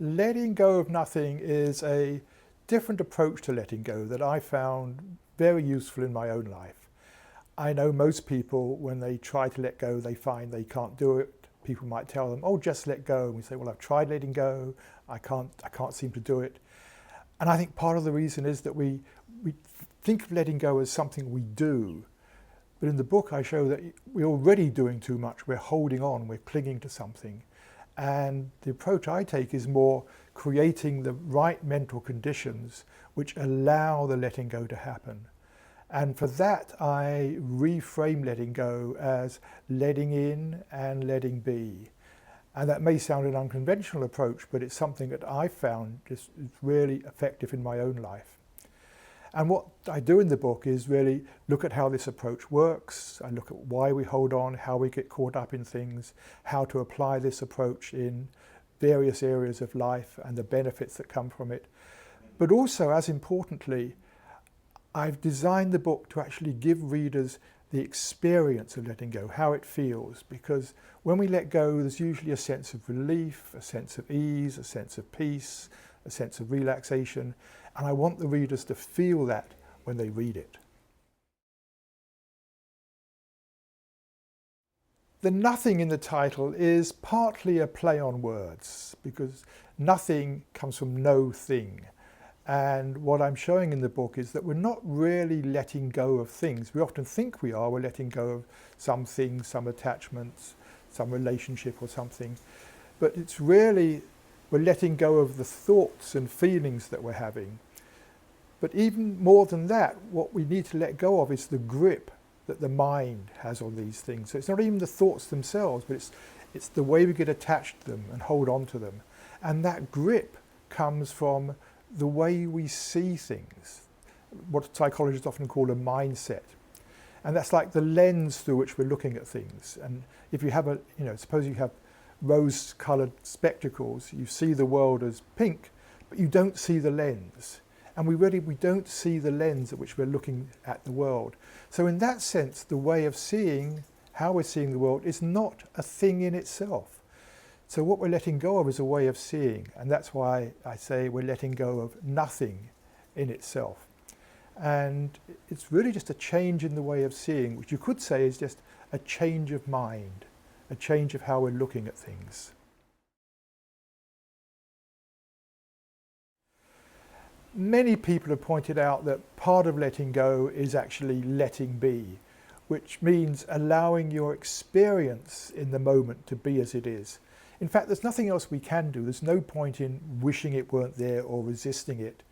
letting go of nothing is a different approach to letting go that I found very useful in my own life. I know most people, when they try to let go, they find they can't do it. People might tell them, oh, just let go. And we say, well, I've tried letting go. I can't seem to do it. And I think part of the reason is that we think of letting go as something we do. But in the book, I show that we're already doing too much. We're holding on, we're clinging to something. And the approach I take is more creating the right mental conditions which allow the letting go to happen. And for that, I reframe letting go as letting in and letting be. And that may sound an unconventional approach, but it's something that I found is really effective in my own life. And what I do in the book is really look at how this approach works. I look at why we hold on, how we get caught up in things, how to apply this approach in various areas of life and the benefits that come from it. But also, as importantly, I've designed the book to actually give readers the experience of letting go, how it feels, because when we let go, there's usually a sense of relief, a sense of ease, a sense of peace, a sense of relaxation, and I want the readers to feel that when they read it. The nothing in the title is partly a play on words, because nothing comes from no thing. And what I'm showing in the book is that we're not really letting go of things. We often think we are. We're letting go of some things, some attachments, some relationship or something. But it's really, we're letting go of the thoughts and feelings that we're having. But even more than that, what we need to let go of is the grip that the mind has on these things. So it's not even the thoughts themselves, but it's the way we get attached to them and hold on to them. And that grip comes from the way we see things, what psychologists often call a mindset. And that's like the lens through which we're looking at things. And if you have suppose you have rose-colored spectacles, you see the world as pink, but you don't see the lens. And we don't see the lens at which we're looking at the world. So in that sense, the way of seeing, how we're seeing the world, is not a thing in itself. So what we're letting go of is a way of seeing, and that's why I say we're letting go of nothing in itself. And it's really just a change in the way of seeing, which you could say is just a change of mind, a change of how we're looking at things. Many people have pointed out that part of letting go is actually letting be, which means allowing your experience in the moment to be as it is. In fact, there's nothing else we can do. There's no point in wishing it weren't there or resisting it.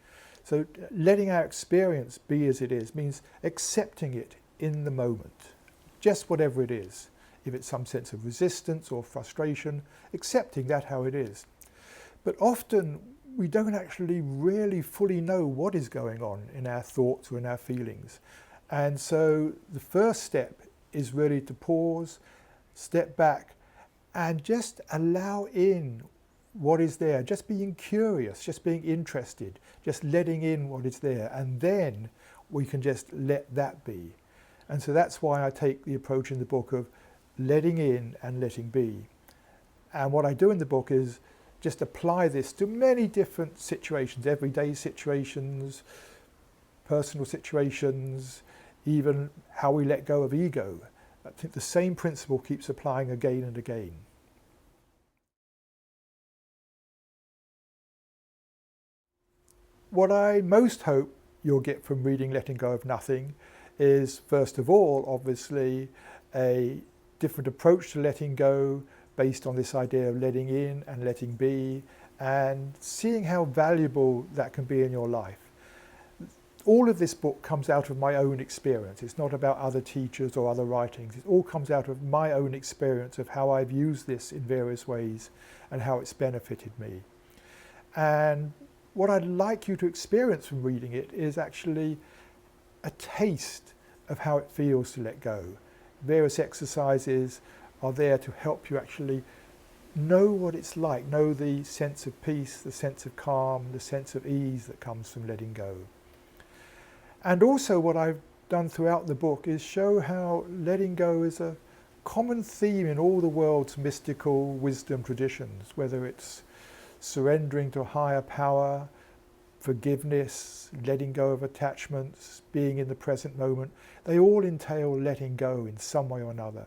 So letting our experience be as it is means accepting it in the moment, just whatever it is. If it's some sense of resistance or frustration, accepting that how it is. But often we don't actually really fully know what is going on in our thoughts or in our feelings. And so the first step is really to pause, step back, and just allow in what is there, just being curious, just being interested, just letting in what is there, and then we can just let that be. And so that's why I take the approach in the book of letting in and letting be. And what I do in the book is just apply this to many different situations, everyday situations, personal situations, even how we let go of ego. I think the same principle keeps applying again and again. What I most hope you'll get from reading Letting Go of Nothing is, first of all, obviously, a different approach to letting go based on this idea of letting in and letting be, and seeing how valuable that can be in your life. All of this book comes out of my own experience. It's not about other teachers or other writings. It all comes out of my own experience of how I've used this in various ways and how it's benefited me. And what I'd like you to experience from reading it is actually a taste of how it feels to let go. Various exercises are there to help you actually know what it's like, know the sense of peace, the sense of calm, the sense of ease that comes from letting go. And also what I've done throughout the book is show how letting go is a common theme in all the world's mystical wisdom traditions, whether it's surrendering to a higher power, forgiveness, letting go of attachments, being in the present moment, they all entail letting go in some way or another.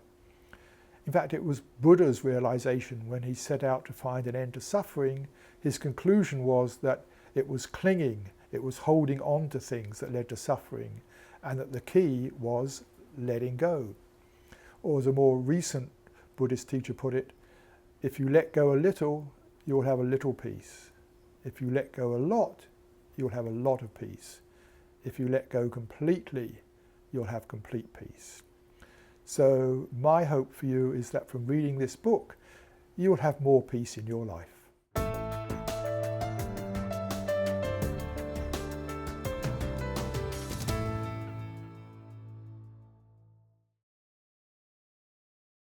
In fact, it was Buddha's realization when he set out to find an end to suffering. His conclusion was that it was clinging, it was holding on to things that led to suffering, and that the key was letting go. Or as a more recent Buddhist teacher put it, if you let go a little, you'll have a little peace. If you let go a lot, you'll have a lot of peace. If you let go completely, you'll have complete peace. So my hope for you is that from reading this book, you'll have more peace in your life.